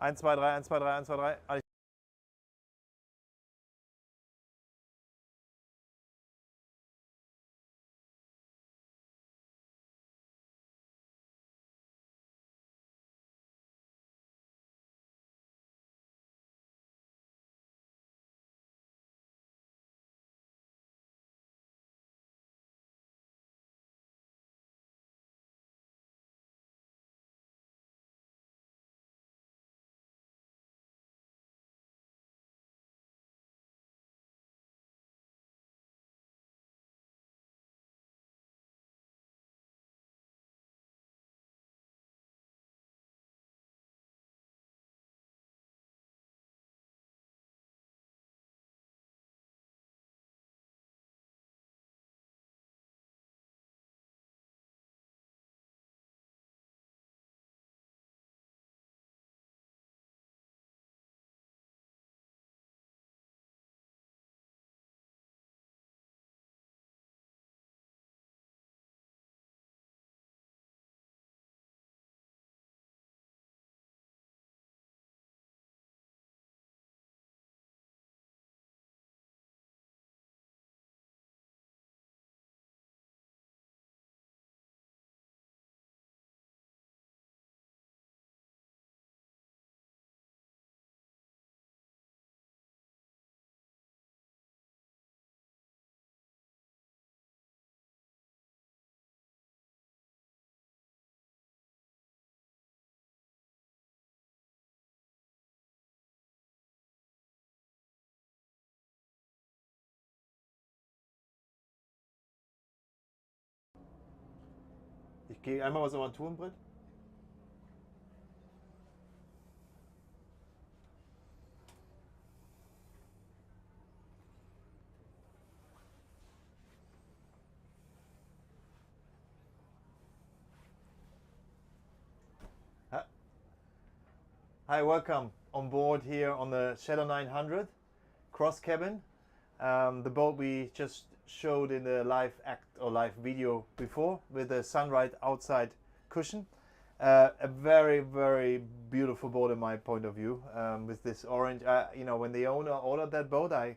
1, 2, 3, 1, 2, 3, 1, 2, 3. Allez. Ich gehe einmal was Armaturenbrett. Hi, welcome on board here on the Shadow 900 cross cabin. The boat we just showed in the live act or live video before with the sunlight outside cushion. A very, very beautiful boat in my point of view, with this orange. You know, when the owner ordered that boat, I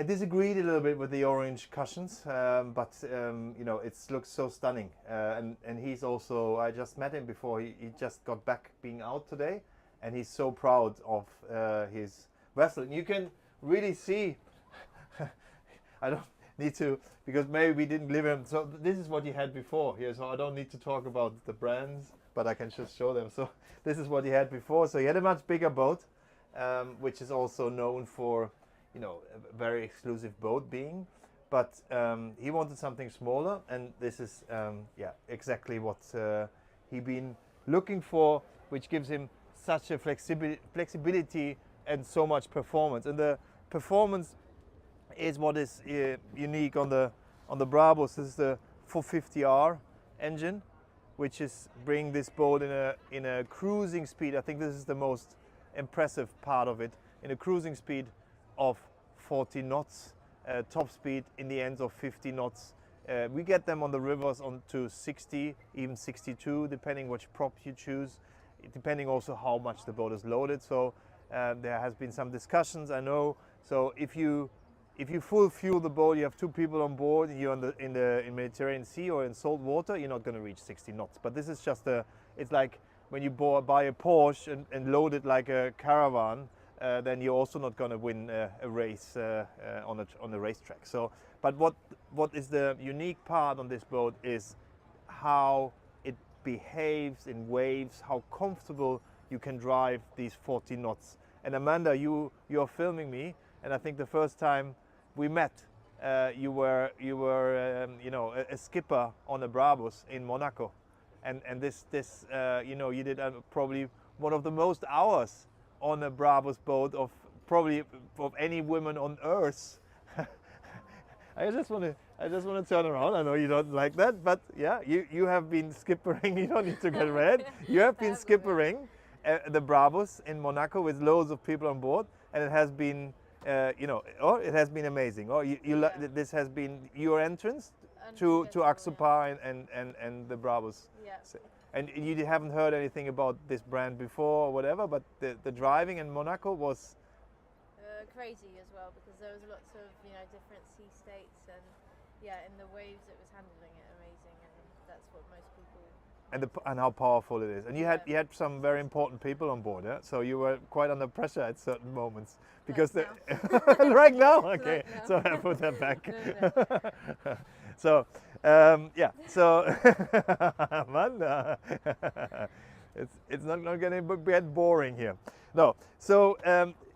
disagreed a little bit with the orange cushions, but you know, it looks so stunning. And he's also, I just met him before, he just got back being out today, and he's so proud of his vessel. And you can really see, I don't need to, because maybe we didn't live him. So this is what he had before here, so I don't need to talk about the brands, but I can just show them. So this is what he had before. So he had a much bigger boat, which is also known for, you know, a very exclusive boat being, but he wanted something smaller, and this is yeah, exactly what he been looking for, which gives him such a flexibility and so much performance. And the performance is what is unique on the Brabus. This is the 450R engine, which is bringing this boat in a cruising speed. I think this is the most impressive part of it, in a cruising speed of 40 knots, top speed in the ends of 50 knots. We get them on the rivers on to 60, even 62, depending which prop you choose, depending also how much the boat is loaded. So there has been some discussions, I know. So if you full fuel the boat, you have 2 people on board, and you're in the Mediterranean Sea or in salt water, you're not going to reach 60 knots. But this is just it's like when you buy a Porsche and load it like a caravan, then you're also not going to win a race on a racetrack. So, but what is the unique part on this boat is how it behaves in waves, how comfortable you can drive these 40 knots. And Amanda, you're filming me, and I think the first time we met, you were you know, a skipper on a Brabus in Monaco, and this you know, you did probably one of the most hours on a Brabus boat of probably of any woman on earth. I just want to turn around. I know you don't like that, but yeah, you have been skippering. You don't need to get red. You have been skippering the Brabus in Monaco with loads of people on board, and it has been you know, it has been amazing. This has been your entrance to Axopar and the Brabus. Yeah. And you haven't heard anything about this brand before or whatever, but the driving in Monaco was crazy as well, because there was lots of different sea states, and in the waves it was handling it amazing, and that's what most people. And how powerful it is. And you had some very important people on board, yeah? So you were quite under pressure at certain moments because right now, okay. Right now. So I put that back. No. So so man, it's not going to get boring here. No. So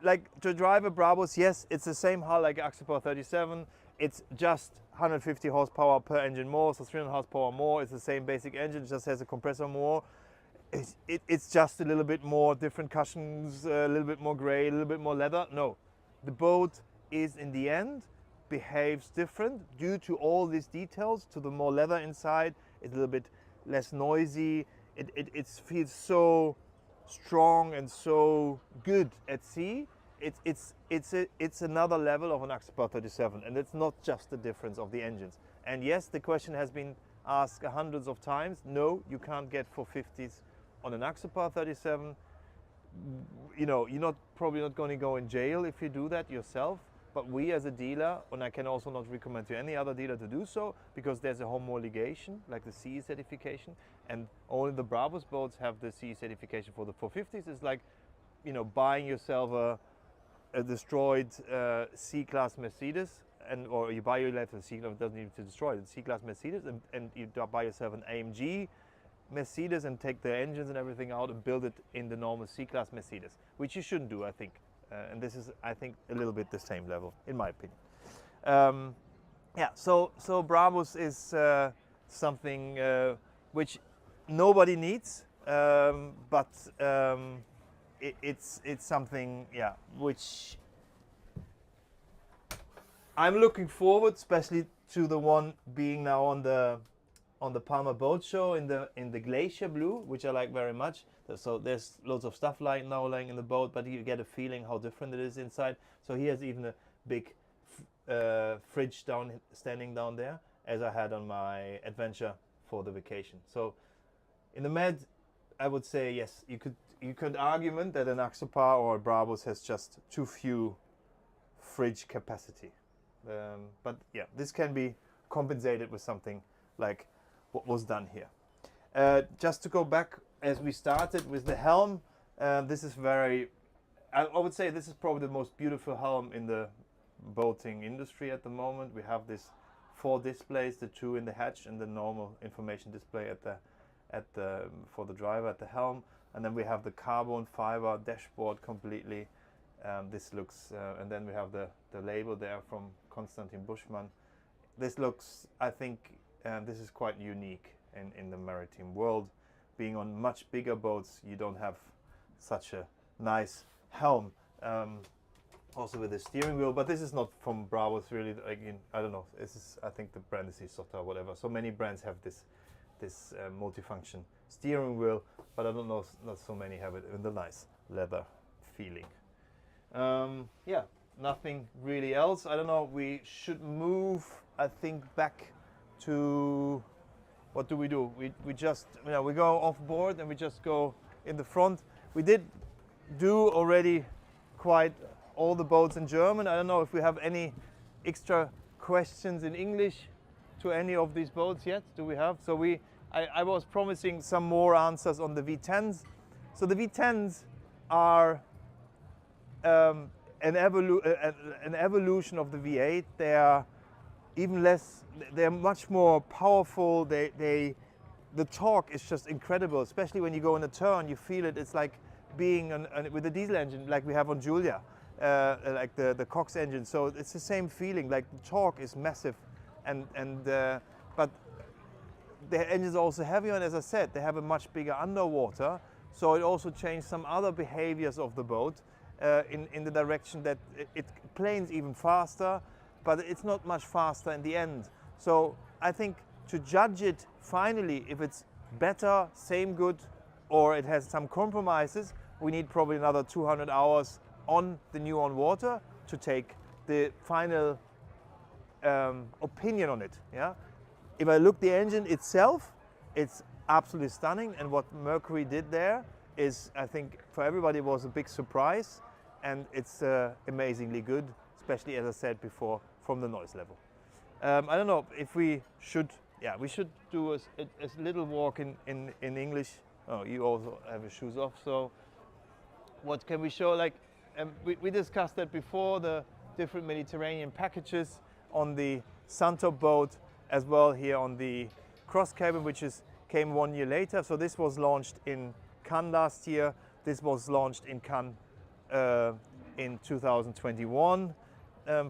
like to drive a Brabus, yes, it's the same hull like Axopar 37. It's just 150 horsepower per engine more, so 300 horsepower more. It's the same basic engine, it just has a compressor more. It's just a little bit more different cushions, a little bit more grey, a little bit more leather. No, the boat is in the end behaves different due to all these details, to the more leather inside. It's a little bit less noisy. It feels so strong and so good at sea. It's another level of an Axopar 37, and it's not just the difference of the engines. And yes, the question has been asked hundreds of times. No, you can't get 450s on an Axopar 37. You're probably not going to go in jail if you do that yourself. But we as a dealer, and I can also not recommend to any other dealer to do so, because there's a homologation, like the CE certification, and only the Brabus boats have the CE certification for the 450s. It's like, buying yourself a destroyed C-Class Mercedes, or you buy yourself a C-Class, it doesn't need to destroy it, C-Class Mercedes, and you buy yourself an AMG Mercedes and take the engines and everything out and build it in the normal C-Class Mercedes, which you shouldn't do, I think. And this is, I think, a little bit the same level, in my opinion. So Brabus is something which nobody needs, but it's something, which I'm looking forward, especially to the one being now on the Palma Boat Show in the Glacier Blue, which I like very much. So there's loads of stuff lying in the boat, but you get a feeling how different it is inside. So he has even a big fridge standing down there, as I had on my adventure for the vacation. So in the Med, I would say yes, you could argument that an Axopar or a Brabus has just too few fridge capacity. But yeah, this can be compensated with something like what was done here. Just to go back, as we started with the helm, this is I would say this is probably the most beautiful helm in the boating industry at the moment. We have these 4 displays, the 2 in the hatch and the normal information display for the driver at the helm, and then we have the carbon fiber dashboard completely. This looks, and then we have the label there from Konstantin Buschmann. This looks, I think, this is quite unique in the maritime world. Being on much bigger boats, you don't have such a nice helm. Also with the steering wheel, but this is not from Brabus really. Again, I don't know. This is, I think the brand is Isota or whatever. So many brands have this multifunction steering wheel, but I don't know. Not so many have it in the nice leather feeling. Nothing really else. I don't know. We should move, I think, back to. What do? We just, we go off board and we just go in the front. We did do already quite all the boats in German. I don't know if we have any extra questions in English to any of these boats yet. Do we have? So I was promising some more answers on the V10s. So the V10s are an evolution of the V8. They are even less, they're much more powerful. The torque is just incredible, especially when you go in a turn, you feel it. It's like being with a diesel engine like we have on Julia, like the Cox engine. So it's the same feeling, like the torque is massive, but the engines are also heavier, and as I said, they have a much bigger underwater, so it also changed some other behaviors of the boat in the direction that it planes even faster, but it's not much faster in the end. So I think to judge it finally, if it's better, same good, or it has some compromises, we need probably another 200 hours on the new on water to take the final opinion on it. Yeah, if I look the engine itself, it's absolutely stunning. And what Mercury did there is, I think, for everybody was a big surprise, and it's amazingly good, especially as I said before, from the noise level. I don't know if we should, we should do a little walk in English. Oh, you also have your shoes off. So what can we show? Like we discussed that before, the different Mediterranean packages on the Suntop boat, as well here on the Cross cabin, which came 1 year later. So this was launched in Cannes last year. This was launched in Cannes in 2021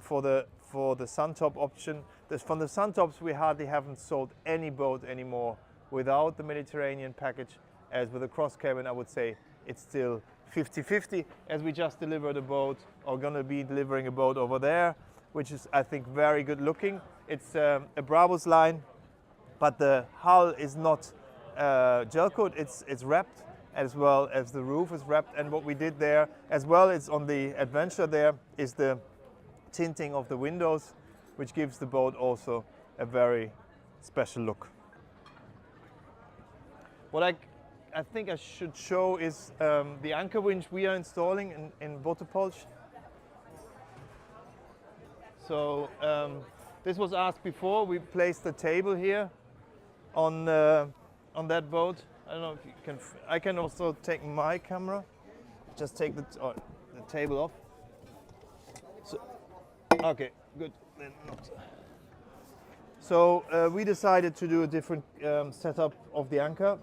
for the Suntop option. From the Suntops, we hardly haven't sold any boat anymore without the Mediterranean package. As with the Cross cabin, I would say it's still 50-50, as we just delivered a boat, or gonna be delivering a boat over there, which is, I think, very good looking. It's a Brabus line, but the hull is not gel coat, it's wrapped, as well as the roof is wrapped. And what we did there, as well as on the Adventure there, is the tinting of the windows, which gives the boat also a very special look. What I think I should show is the anchor winch we are installing in Botopolch. So this was asked before. We placed the table here on that boat. I don't know if you can. I can also take my camera. Just take the table off. So, okay, good. Then not. So we decided to do a different setup of the anchor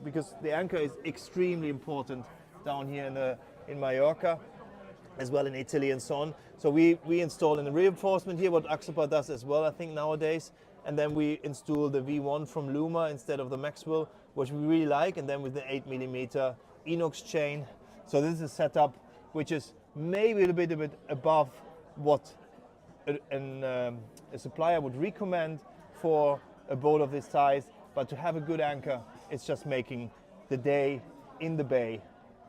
because the anchor is extremely important down here in Mallorca, as well in Italy and so on. So we install in the reinforcement here, what Axopar does as well, I think, nowadays. And then we install the V1 from Luma instead of the Maxwell, which we really like, and then with the 8mm inox chain. So this is a setup which is maybe a bit above what a supplier would recommend for a boat of this size, but to have a good anchor, it's just making the day in the bay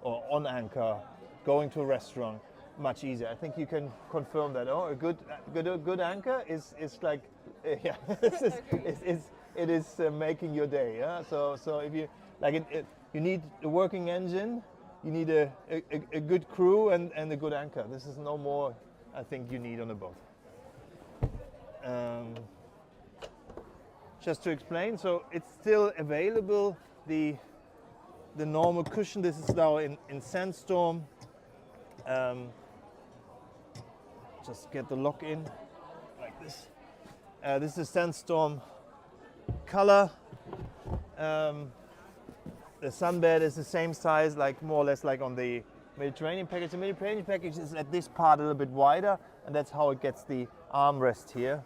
or on anchor, going to a restaurant, much easier. I think you can confirm that. Oh, a good anchor is like, yeah, it is making your day. Yeah. So if you like you need a working engine, you need a good crew and a good anchor. This is no more, I think, you need on a boat. Just to explain, so it's still available, the normal cushion. This is now in Sandstorm. Just get the lock in like this. This is Sandstorm color. The sunbed is the same size, like more or less like on the Mediterranean package. The Mediterranean package is at this part a little bit wider, and that's how it gets the armrest here,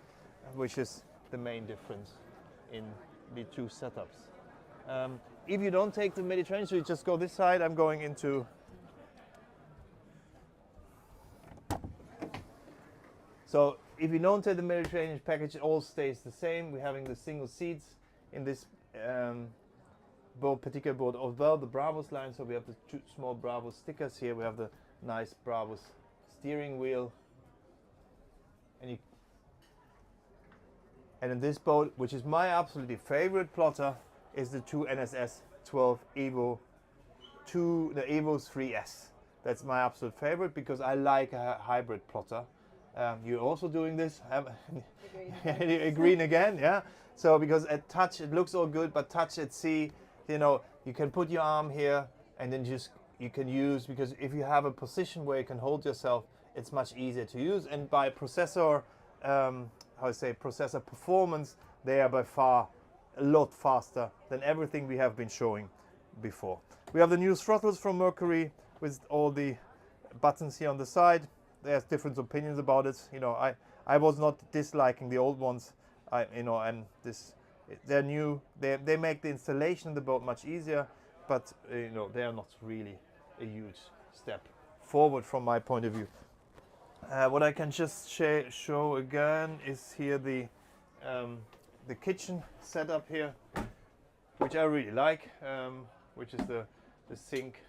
which is the main difference in the two setups. If you don't take the Mediterranean, so you just go this side, I'm going into. So if you don't take the Mediterranean package, it all stays the same. We're having the single seats in this particular boat as well, the Brabus line. So we have the two small Brabus stickers here. We have the nice Brabus steering wheel. And in this boat, which is my absolutely favorite plotter, is the two NSS 12 Evo, the Evo 3S. That's my absolute favorite because I like a hybrid plotter. You're also doing this? Green again, yeah? So because at touch it looks all good, but touch at sea, you know, you can put your arm here and then you can use, because if you have a position where you can hold yourself, it's much easier to use. And by processor, processor performance, they are by far a lot faster than everything we have been showing before. We have the new throttles from Mercury with all the buttons here on the side. There's different opinions about it. You know, I was not disliking the old ones. They're new. They make the installation of the boat much easier, but you know, they are not really a huge step forward from my point of view. What I can just show again is here the kitchen setup here, which I really like, which is the sink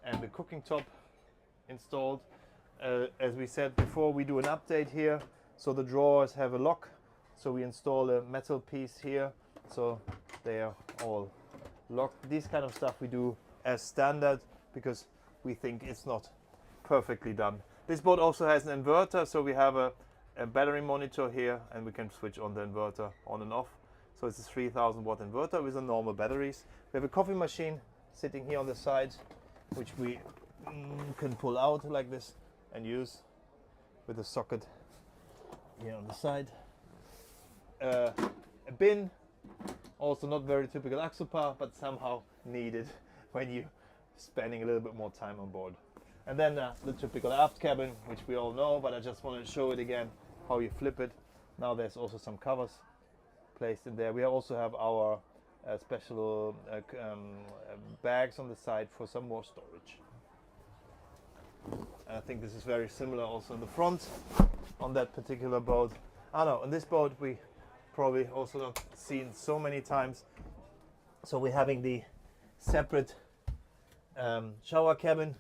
and the cooking top installed. As we said before, we do an update here, so the drawers have a lock, So we install a metal piece here, so they are all locked. This kind of stuff we do as standard because we think it's not perfectly done. This boat also has an inverter, so we have a battery monitor here, and we can switch on the inverter on and off. So it's a 3000 watt inverter with the normal batteries. We have a coffee machine sitting here on the side, which we can pull out like this and use with a socket here on the side. A bin, also not very typical Axopar, but somehow needed when you're spending a little bit more time on board. And then the typical aft cabin, which we all know, but I just want to show it again, how you flip it. Now there's also some covers placed in there. We also have our special bags on the side for some more storage. And I think this is very similar also in the front on that particular boat. I know, on this boat we probably also not seen so many times. So we're having the separate shower cabin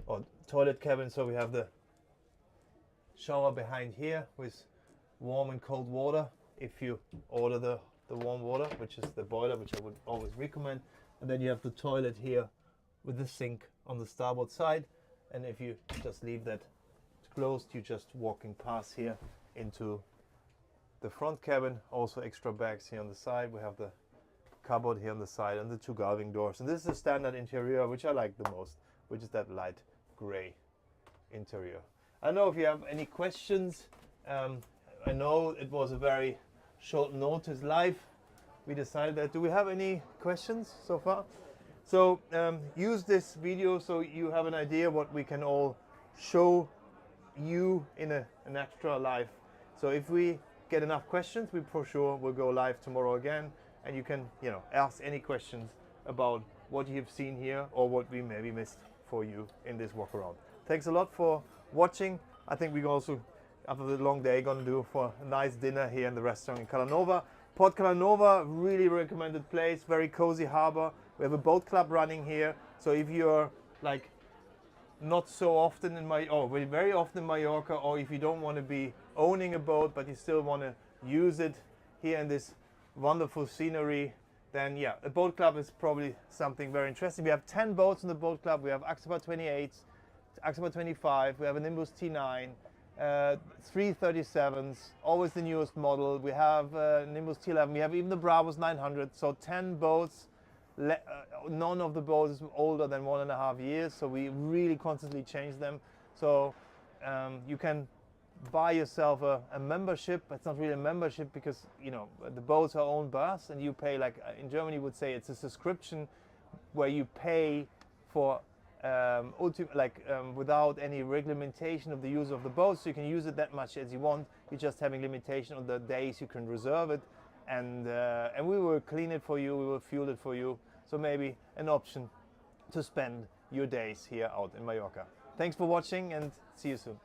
or toilet cabin. So we have the shower behind here with warm and cold water if you order the warm water, which is the boiler, which I would always recommend. And then you have the toilet here with the sink on the starboard side. And if you just leave that closed, you're just walking past here into the front cabin. Also extra bags here on the side. We have the cupboard here on the side and the two galving doors. And this is the standard interior, which I like the most, which is that light gray interior. I don't know if you have any questions. I know it was a very short notice live. We decided that. Do we have any questions so far? So use this video so you have an idea what we can all show you in an extra live. So if we get enough questions, we for sure will go live tomorrow again, and you can ask any questions about what you've seen here or what we maybe missed for you in this walk around. Thanks a lot for watching. I think we're also, after the long day, going to do for a nice dinner here in the restaurant in Calanova. Port Calanova, really recommended place, very cozy harbor. We have a boat club running here, so if you're like not so often very often in Mallorca, or if you don't want to be owning a boat but you still want to use it here in this wonderful scenery, then yeah, a boat club is probably something very interesting. We have 10 boats in the boat club. We have Axopar 28s, Axopar 25, we have a Nimbus T9, 337s, always the newest model. We have Nimbus T11, we have even the Bravos 900, so 10 boats. None of the boats is older than 1.5 years, so we really constantly change them. So you can buy yourself a membership. It's not really a membership because the boats are owned by us, and you pay, like in Germany would say, it's a subscription where you pay for without any regulation of the use of the boat, so you can use it that much as you want. You're just having limitation on the days you can reserve it, and we will clean it for you, we will fuel it for you. So maybe an option to spend your days here out in Mallorca. Thanks for watching and see you soon.